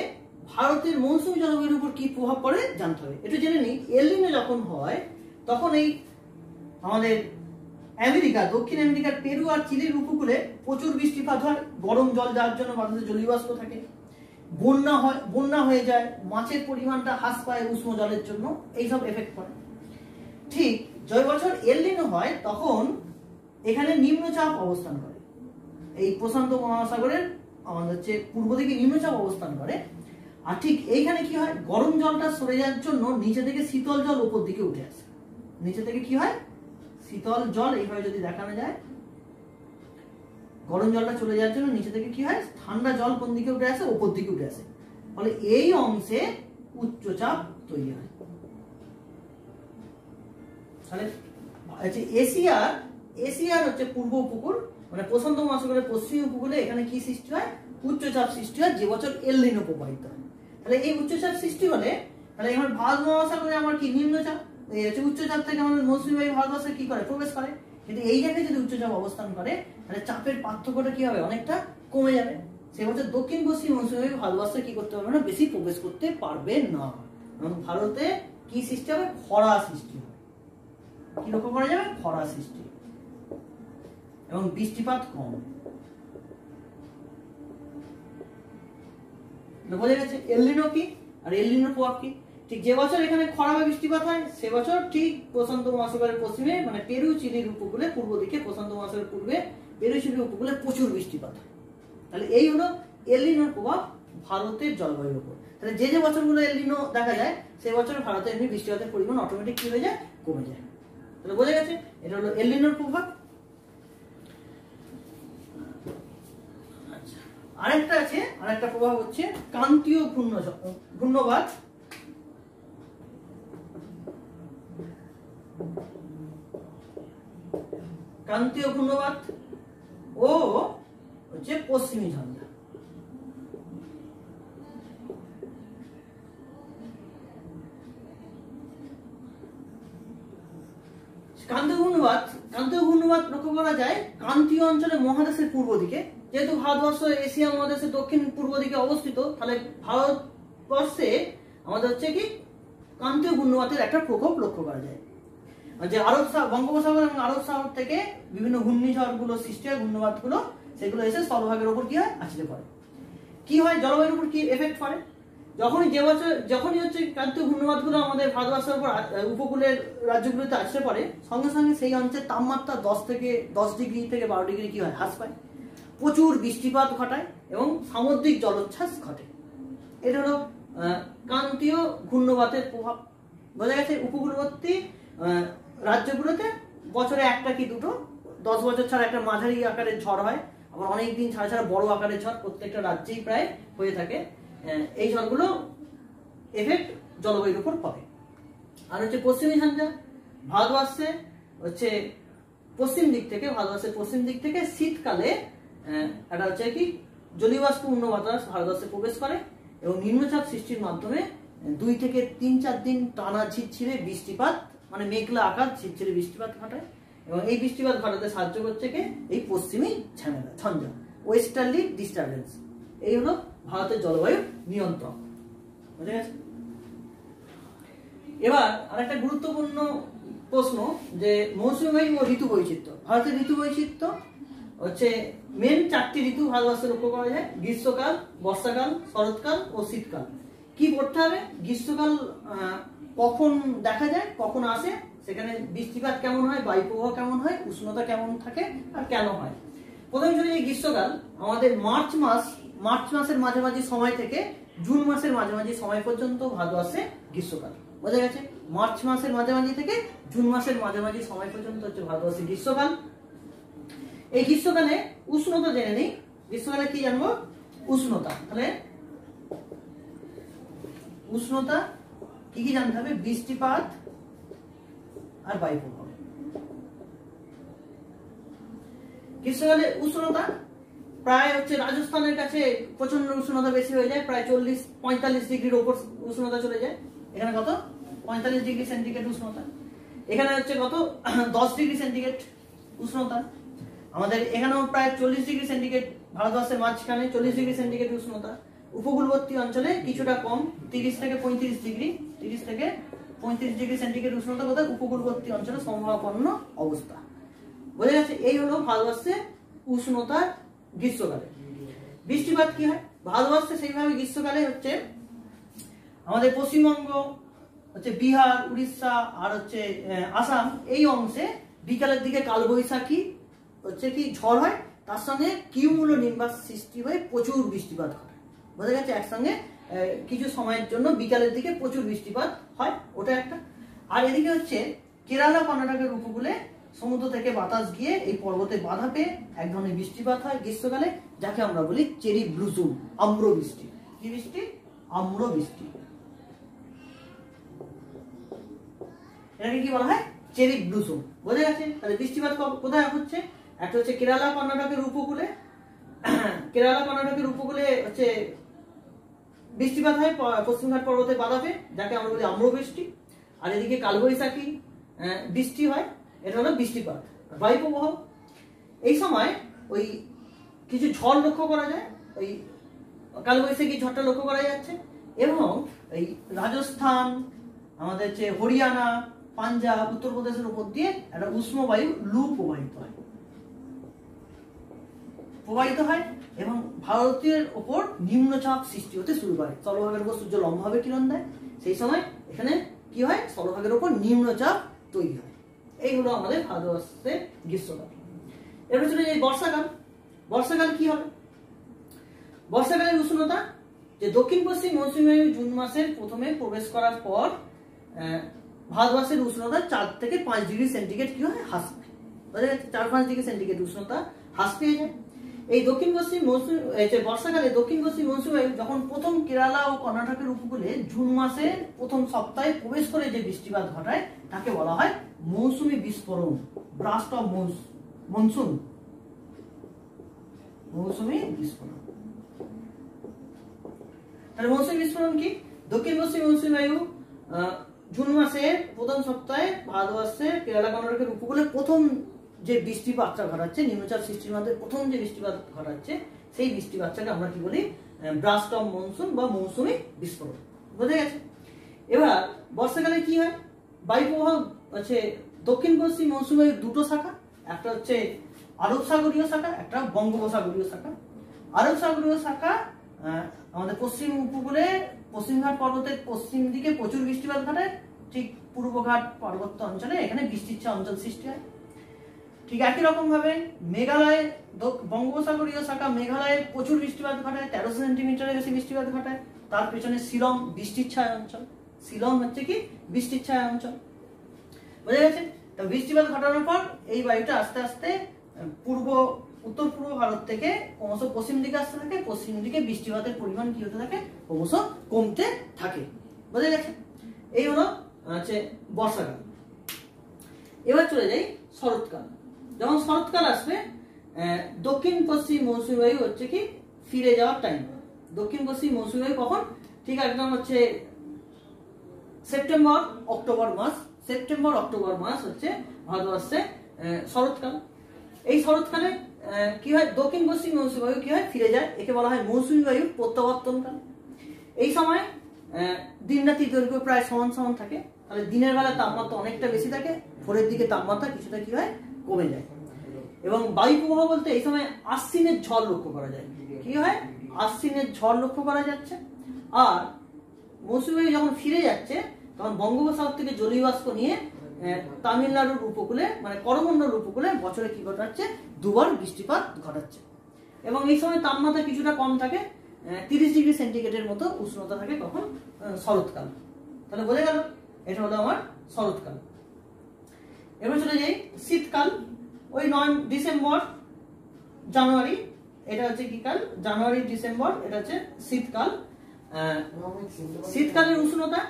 ভারতের মৌসুমী জলবায়ুর উপর কি প্রভাব পড়ে জানতে হবে। একটু জেনে নিই। এল নিনো যখন হয় তখন এই আমাদের আমেরিকা, দক্ষিণ আমেরিকার পেরু আর চিলির উপকূলে প্রচুর বৃষ্টিপাত হয়, গরম জল যার জন্য বাতাসে জলীয় বাষ্প থাকে, বন্যা হয়ে যায়, মাছের পরিমাণটা হ্রাস পায় উষ্ণ জলের জন্য, এইসব এফেক্ট পড়ে। ঠিক যে বছর এল নিনো হয় তখন এখানে নিম্নচাপ অবস্থান করে, এই প্রশান্ত মহাসাগরের আমাদের হচ্ছে পূর্ব দিকে নিম্নচাপ অবস্থান করে। আর ঠিক এইখানে কি হয়, গরম জলটা সরে যাওয়ার জন্য নিচে থেকে শীতল জল উপর দিকে উঠে আসে। নিচে থেকে কি হয়, শীতল জল এইভাবে যদি দেখানো যায়, গরম জলটা চলে যাওয়ার জন্য নিচে থেকে কি হয়, ঠান্ডা জল কোন দিকে উঠে আসে, উপর দিকে উঠে আসে। ফলে এই অংশে উচ্চচাপ তৈরি হয়। তাহলে এশিয়ার হচ্ছে পূর্ব উপকূল, মানে প্রশান্ত মহাসাগরের পশ্চিম উপকূলে এখানে কি সৃষ্টি হয়, উচ্চচাপ সৃষ্টি হয়, যে বছর এল নিনো প্রবাহিত হয়। তাহলে এই উচ্চচাপ সৃষ্টি হলে তাহলে আমার ভারত মহাসাগরে আমার কি নিম্নচাপ, এই হচ্ছে উচ্চচাপ থেকে আমাদের মৌসুমী বায়ু ভারতবর্ষে কি করে, প্রবেশ করে। কিন্তু এই জায়গায় যদি উচ্চচাপ অবস্থান করে তাহলে চাপের পার্থক্যটা কি হবে, অনেকটা কমে যাবে। সে বছর দক্ষিণ পশ্চিম মৌসুমী বায়ু ভারতবর্ষে কি করতে পারবে না, বেশি প্রবেশ করতে পারবে না, এবং ভারতে কি সৃষ্টি হবে, খরা সৃষ্টি হবে। কি লক্ষ্য করা যাবে, খরা সৃষ্টি এবং বৃষ্টিপাত কম। বোঝা গেছে এল নিনো কি আর এল নিনোর প্রভাব কি। ঠিক যে বছর এখানে খরা বা বৃষ্টিপাত হয় সে বছর ঠিক প্রশান্ত মহাসাগরের পশ্চিমে, মানে পেরু চিলির উপকূলে পূর্ব দিকে, প্রশান্ত মহাসাগরের পূর্বে পেরু চিলির উপকূলে প্রচুর বৃষ্টিপাত হয়। তাহলে এই হলো এল নিনোর প্রভাব ভারতের জলবায়ুর উপর। তাহলে যে যে বছরগুলো এল নিনো দেখা যায় সেই বছর ভারতে এমনি বৃষ্টিপাতের পরিমাণ অটোমেটিক কি হয়ে যায়, কমে যায়। তাহলে বোঝা গেছে এটা হলো এল নিনোর প্রভাব। আরেকটা আছে, আরেকটা প্রভাব হচ্ছে ক্রান্তীয় ঘূর্ণবাত। ক্রান্তীয় ঘূর্ণবাত ও হচ্ছে পশ্চিমী ঝঞ্ঝা। ক্রান্তীয় ঘূর্ণবাত লক্ষ্য করা যায় ক্রান্তীয় অঞ্চলে মহাদেশের পূর্ব দিকে। যেহেতু ভারতবর্ষ এশিয়া মহাদেশের দক্ষিণ পূর্ব দিকে অবস্থিত, তাহলে ভারতবর্ষে আমাদের হচ্ছে কি ক্রান্তীয় ঘূর্ণবাতের একটা প্রকোপ লক্ষ্য করা যায়। যে বঙ্গোপসাগর এবং আরব সাগর থেকে বিভিন্ন ঘূর্ণিঝড় গুলো সৃষ্টি হয়, ঘূর্ণবাদ গুলো সেগুলো এসে স্থলভাগের উপর কি হয় আছড়ে পড়ে। কি হয় জলবায়ুর উপর কি এফেক্ট পড়ে, যখনই হচ্ছে ক্রান্তীয় ঘূর্ণিবাদগুলো আমাদের ভারতবর্ষের উপর উপকূলের রাজ্যগুলোতে আছড়ে পড়ে, সঙ্গে সঙ্গে সেই অঞ্চলের তাপমাত্রা 10 ডিগ্রি থেকে 12 ডিগ্রি কি হয় হ্রাস পায়, প্রচুর বৃষ্টিপাত ঘটায় এবং সামুদ্রিক জলোচ্ছ্বাস ঘটে। এটা হলো ক্রান্তীয় ঘূর্ণিবাদের প্রভাব। বোঝা গেছে উপকূলবর্তী রাজ্যগুলোতে বছরে একটা কি দুটো, 10 বছর ছাড়া একটা মাঝারি আকারের ঝড় হয়, আবার অনেক দিন ছাড়া ছাড়া বড় আকারের ঝড় প্রত্যেকটা রাজ্যেই প্রায় হয়ে থাকে। এই ঝড়গুলো এফেক্ট জলবায়ুর উপর পড়ে। আর হচ্ছে পশ্চিমী ঝঞ্ঝা, ভারতবর্ষে হচ্ছে ভারতবর্ষের পশ্চিম দিক থেকে শীতকালে এটা হচ্ছে কি জলীয়বাষ্পপূর্ণ বাতাস ভারতবর্ষে প্রবেশ করে এবং নিম্নচাপ সৃষ্টির মাধ্যমে 2 থেকে 3-4 দিন টানা ঝিরঝিরে বৃষ্টিপাত, মানে মেঘলা আকাশ ঝিরঝিরে বৃষ্টিপাত ঘটায় এবং এই বৃষ্টিপাত ঘটাতে সাহায্য করছে কি এই পশ্চিমী ঝঞ্ঝা, ওয়েস্টার্লি ডিস্টারবেন্স। এই হলো ভারতের জলবায়ু নিয়ন্ত্রণ। বুঝে গেছে? এবার আরেকটা গুরুত্বপূর্ণ প্রশ্ন যে মৌসুমী বায়ু ও ঋতু বৈচিত্র্য। ভারতের ঋতু বৈচিত্র্য হচ্ছে মেন 4টি ঋতু ভারতবর্ষে লক্ষ্য করা যায়, গ্রীষ্মকাল, বর্ষাকাল, শরৎকাল ও শীতকাল। কি পড়তে হবে, গ্রীষ্মকাল কখন দেখা যায়, কখন আসে, সেখানে বৃষ্টিপাত কেমন হয়, বায়ু প্রবাহ কেমন হয়, উষ্ণতা কেমন থাকে আর কেন হয়। প্রথমে চলে যাই গ্রীষ্মকাল। আমাদের মার্চ মাসের মাঝামাঝি সময় থেকে জুন মাসের মাঝামাঝি সময় পর্যন্ত ভারতবর্ষে গ্রীষ্মকাল। বোঝা গেছে? মার্চ মাসের মাঝামাঝি থেকে জুন মাসের মাঝামাঝি সময় পর্যন্ত হচ্ছে ভারতবর্ষে গ্রীষ্মকাল। এই গ্রীষ্মকালে উষ্ণতা জেনে নেই। গ্রীষ্মকালে কি জানবো, উষ্ণতা। তাহলে উষ্ণতা কি কি জানতে হবে, বৃষ্টিপাত আর বায়ু প্রবাহ। গ্রীষ্মকালে উষ্ণতা প্রায় হচ্ছে রাজস্থানের কাছে প্রচন্ড উষ্ণতা বেশি হয়ে যায়, প্রায় 40-45 ডিগ্রির উপর উষ্ণতা চলে যায়। এখানে কত 45 ডিগ্রি সেন্টিগ্রেড উষ্ণতা, এখানে হচ্ছে কত 10 ডিগ্রি সেন্টিগ্রেড উষ্ণতা। আমাদের এখানেও প্রায় 40 ডিগ্রি সেন্টিগ্রেড, ভারতবর্ষের মাঝখানে 40 ডিগ্রি সেন্টিগ্রেড উষ্ণতা। উপকূলবর্তী অঞ্চলে কিছুটা কম, 30 থেকে 35 ডিগ্রি সেন্টিগ্রেড উষ্ণতা কোথায়, উপকূলবর্তী অঞ্চলে সমভাবাপন্ন অবস্থা। বোঝা গেছে? এই হলো ভারতবর্ষে উষ্ণতা গ্রীষ্মকালে। বৃষ্টিপাত কি হয় ভারতবর্ষে, সেইভাবে গ্রীষ্মকালে হচ্ছে আমাদের পশ্চিমবঙ্গ, হচ্ছে বিহার, উড়িষ্যা আর হচ্ছে আসাম, এই অংশে বিকালের দিকে কালবৈশাখী হচ্ছে কি ঝড় হয়, তার সঙ্গে কিউমুলো নিম্বাস সৃষ্টি হয়ে প্রচুর বৃষ্টিপাত ঘটে। বোঝা গেছে? একসঙ্গে কিছু সময়ের জন্য বিকালের দিকে প্রচুর বৃষ্টিপাত হয়, ওটা একটা। আর এদিকে হচ্ছে কেরালা কর্ণাটকের উপকূলে সমুদ্র থেকে বাতাস গিয়ে এই পর্বতে বাধা পেয়ে এক ধরনের বৃষ্টিপাত হয় গ্রীষ্মকালে, যাকে আমরা বলি চেরি ব্লুজুম, আম্র বৃষ্টি। কি বৃষ্টি? আম্র বৃষ্টি। এটাকে কি বলা হয়, চেরি ব্লুজুম। বোঝা গেছে? তাহলে বৃষ্টিপাত কোথায় হচ্ছে, একটা হচ্ছে কেরালা কর্ণাটকের উপকূলে, হচ্ছে বৃষ্টিপাত হয় পশ্চিমঘাট পর্বতে বাধা পেয়ে, যাকে আমরা বলি আম্র বৃষ্টি। আর এদিকে কালবৈশাখী বৃষ্টি হয়, এটা হলো বৃষ্টিপাত। বায়ু প্রবাহ, এই সময় ওই কিছু ঝড় লক্ষ্য করা যায়, ওই কালবৈশাখী ঝড়টা লক্ষ্য করা যাচ্ছে এবং এই রাজস্থান, আমাদের হচ্ছে হরিয়ানা, পাঞ্জাব, উত্তরপ্রদেশের উপর দিয়ে একটা উষ্ণ বায়ু লু প্রবাহিত হয় এবং ভারতের ওপর নিম্নচাপ সৃষ্টি হতে শুরু করে। স্থলভাগের উপর সূর্য লম্বভাবে কিরণ দেয়, সেই সময় এখানে কি হয়, স্থলভাগের উপর নিম্নচাপ তৈরি হয়। এইগুলো আমাদের ভারতবর্ষের গ্রীষ্মকাল। এবার চলে যাই বর্ষাকাল। বর্ষাকাল কি হবে, বর্ষাকালের উষ্ণতা যে দক্ষিণ পশ্চিম মৌসুমী বায়ু জুন মাসের প্রথমে প্রবেশ করার পর ভারতবর্ষের উষ্ণতা 4 থেকে 5 ডিগ্রি সেন্টিগ্রেড কি হয় হ্রাস পায়। 4-5 ডিগ্রি সেন্টিগ্রেড উষ্ণতা হ্রাস পেয়ে যায়। এই দক্ষিণ পশ্চিম মৌসুমী বর্ষাকালে দক্ষিণ পশ্চিম মৌসুমী বায়ু যখন প্রথম কেরালা ও কর্ণাটকের উপকূলে জুন মাসের প্রথম সপ্তাহে প্রবেশ করে যে বৃষ্টিপাত ঘটায়, তাকে বলা হয় মৌসুমী বিস্ফোরণ, ব্রাস্ট অফ মনসুন, মৌসুমী বিস্ফোরণ। তাহলে মৌসুমী বিস্ফোরণ কি, দক্ষিণ পশ্চিম মৌসুমী বায়ু জুন মাসের প্রথম সপ্তাহে ভারতবর্ষে কেরালা কর্ণাটকের উপকূলে প্রথম যে বৃষ্টিপাতটা ঘটাচ্ছে, নিম্নচাপ সৃষ্টির মাধ্যমে প্রথম যে বৃষ্টিপাত ঘটাচ্ছে, সেই বৃষ্টিপাতটাকে আমরা কি বলি, ব্রাস্ট অফ মনসুন বা মৌসুমী বিস্ফোরণ। বোঝা গেছে? এবার বর্ষাকালে কি হয়, বায়ু প্রবাহ হচ্ছে দক্ষিণ পশ্চিম মৌসুমী বায়ুর দুটো শাখা, একটা হচ্ছে আরব সাগরীয় শাখা, একটা বঙ্গোপসাগরীয় শাখা। আরব সাগরীয় শাখা আমাদের পশ্চিম উপকূলে পশ্চিমঘাট পর্বতের পশ্চিম দিকে প্রচুর বৃষ্টিপাত ঘটায়, ঠিক পূর্বঘাট পার্বত্য অঞ্চলে এখানে বৃষ্টিচ্ছা অঞ্চল সৃষ্টি হয়। ঠিক একই রকম ভাবে মেঘালয় বঙ্গোপসাগরীয় শাখা মেঘালয়ে প্রচুর বৃষ্টিপাত ঘটায়, 1300 সেন্টিমিটারের বেশি বৃষ্টিপাত ঘটায়। তার পেছনে শিলং বৃষ্টির ছায়া অঞ্চল, শিলং হচ্ছে কি বৃষ্টির ছায়া অঞ্চল, বোঝা গেছে? তো বৃষ্টিপাত ঘটানোর পর এই বায়ুটা আস্তে আস্তে উত্তর পূর্ব ভারত থেকে ক্রমশ পশ্চিম দিকে আসতে থাকে, পশ্চিম দিকে বৃষ্টিপাতের পরিমাণ কি হতে থাকে, ক্রমশ কমতে থাকে, বোঝা গেছে? এই হলো হচ্ছে বর্ষাকাল। এবার চলে যাই শরৎকাল। যখন শরৎকাল আসবে, দক্ষিণ পশ্চিম মৌসুমী বায়ু হচ্ছে কি ফিরে যাওয়ার টাইম। দক্ষিণ পশ্চিম মৌসুমী বায়ু কখন? ঠিক একদম হচ্ছে সেপ্টেম্বর অক্টোবর মাস। সেপ্টেম্বর অক্টোবর মাস হচ্ছে ভারতবর্ষে শরৎকাল। এই শরৎকালে কি হয়, দক্ষিণ পশ্চিম মৌসুমী বায়ু কি হয় ফিরে যায়, একে বলা হয় মৌসুমী বায়ু প্রত্যাবর্তনকাল। এই সময় দিন রাতি দৈর্ঘ্য প্রায় সমান সমান থাকে, তাহলে দিনের বেলা তাপমাত্রা অনেকটা বেশি থাকে, ভোরের দিকে তাপমাত্রা কিছুটা কি হয় কমে যায়। এবং বায়ু প্রবাহ বলতে এই সময় আশ্বিনের ঝড় লক্ষ্য করা যায়। কি হয়? আশ্বিনের ঝড় লক্ষ্য করা যাচ্ছে। আর মৌসুমী বায়ু যখন ফিরে যাচ্ছে, তখন বঙ্গোপসাগর থেকে জলীয় বাষ্প নিয়ে তামিলনাড়ুর উপকূলে মানে করমণ্ডল উপকূলে বছরে কি ঘটাচ্ছে, দুবার বৃষ্টিপাত ঘটাচ্ছে। এবং এই সময় তাপমাত্রা কিছুটা কম থাকে, 30 ডিগ্রি সেন্টিগ্রেডের মতো উষ্ণতা থাকে কখন, শরৎকাল। তাহলে বোঝা গেল এটা হলো আমার শরৎকাল। এবার চলে যাই শীতকাল। ওই 9 ডিসেম্বর জানুয়ারি, এটা হচ্ছে কি কাল, জানুয়ারি ডিসেম্বর, এটা হচ্ছে শীতকাল। শীতকালের উষ্ণতা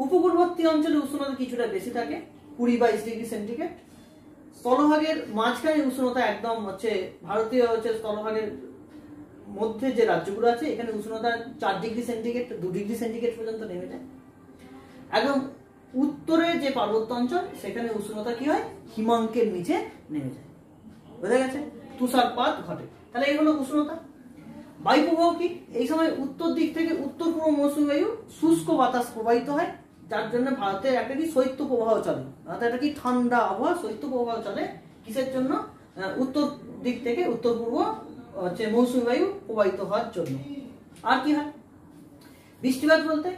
উপকূলবর্তী অঞ্চলে উষ্ণতা কিছুটা বেশি থাকে, 20-22 ডিগ্রি সেন্টিগ্রেড। স্থলভাগের মাঝখানে উষ্ণতা একদম হচ্ছে ভারতীয় হচ্ছে স্থলভাগের মধ্যে যে রাজ্যগুলো আছে এখানে উষ্ণতা 4 ডিগ্রি সেন্টিগ্রেড 2 ডিগ্রি সেন্টিগ্রেড পর্যন্ত নেমে যায়। একদম উত্তরে যে পার্বত্য অঞ্চল সেখানে উষ্ণতা কি হয়, হিমাঙ্কের নিচে নেমে যায়, বোঝা গেছে? তুষারপাত ঘটে। তাহলে এই হলো উষ্ণতা। বায়ু প্রবাহ কি? এই সময় উত্তর দিক থেকে উত্তর পূর্ব মৌসুমী বায়ু শুষ্ক বাতাস প্রবাহিত হয়, যার জন্য ভারতের একটা কি শৈত্য প্রবাহ চলে। ভারতের একটা কি ঠান্ডা আবহাওয়া, শৈত্য প্রবাহ চলে। কিসের জন্য? উত্তর দিক থেকে উত্তর পূর্ব হচ্ছে মৌসুমী বায়ু প্রবাহিত হওয়ার জন্য। আর কি হয়? বৃষ্টিপাত বলতে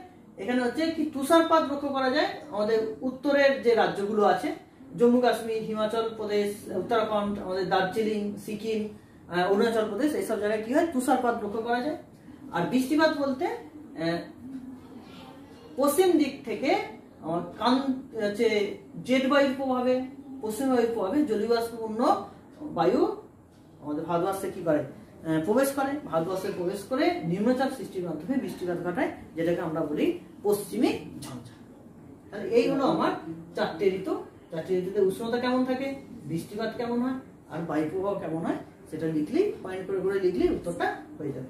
এখানে হচ্ছে কি তুষারপাত লক্ষ্য করা যায়। আমাদের উত্তরের যে রাজ্যগুলো আছে, জম্মু কাশ্মীর, হিমাচল প্রদেশ, উত্তরাখণ্ড, আমাদের দার্জিলিং, সিকিম, অরুণাচল প্রদেশ, এইসব জায়গায় কি হয় তুষারপাত লক্ষ্য করা যায়। আর বৃষ্টিপাত বলতে পশ্চিম দিক থেকে হচ্ছে জেট বায়ুর প্রভাবে, পশ্চিম বায়ুর প্রভাবে জলীয়বাষ্পপূর্ণ বায়ু আমাদের ভারতবর্ষে কি করে প্রবেশ করে, ভারতবর্ষে প্রবেশ করে নিম্নচাপ সৃষ্টির মাধ্যমে বৃষ্টিপাত ঘটায়, যেটাকে আমরা বলি পশ্চিমী ঝঞ্ঝা। তাহলে এই হলো আমার 4টে ঋতু। 4টে ঋতুতে উষ্ণতা কেমন থাকে, বৃষ্টিপাত কেমন হয়, আর বায়ু প্রবাহ কেমন হয়, সেটা লিখলেই পয়েন্ট করে লিখলেই উত্তরটা হয়ে যাবে।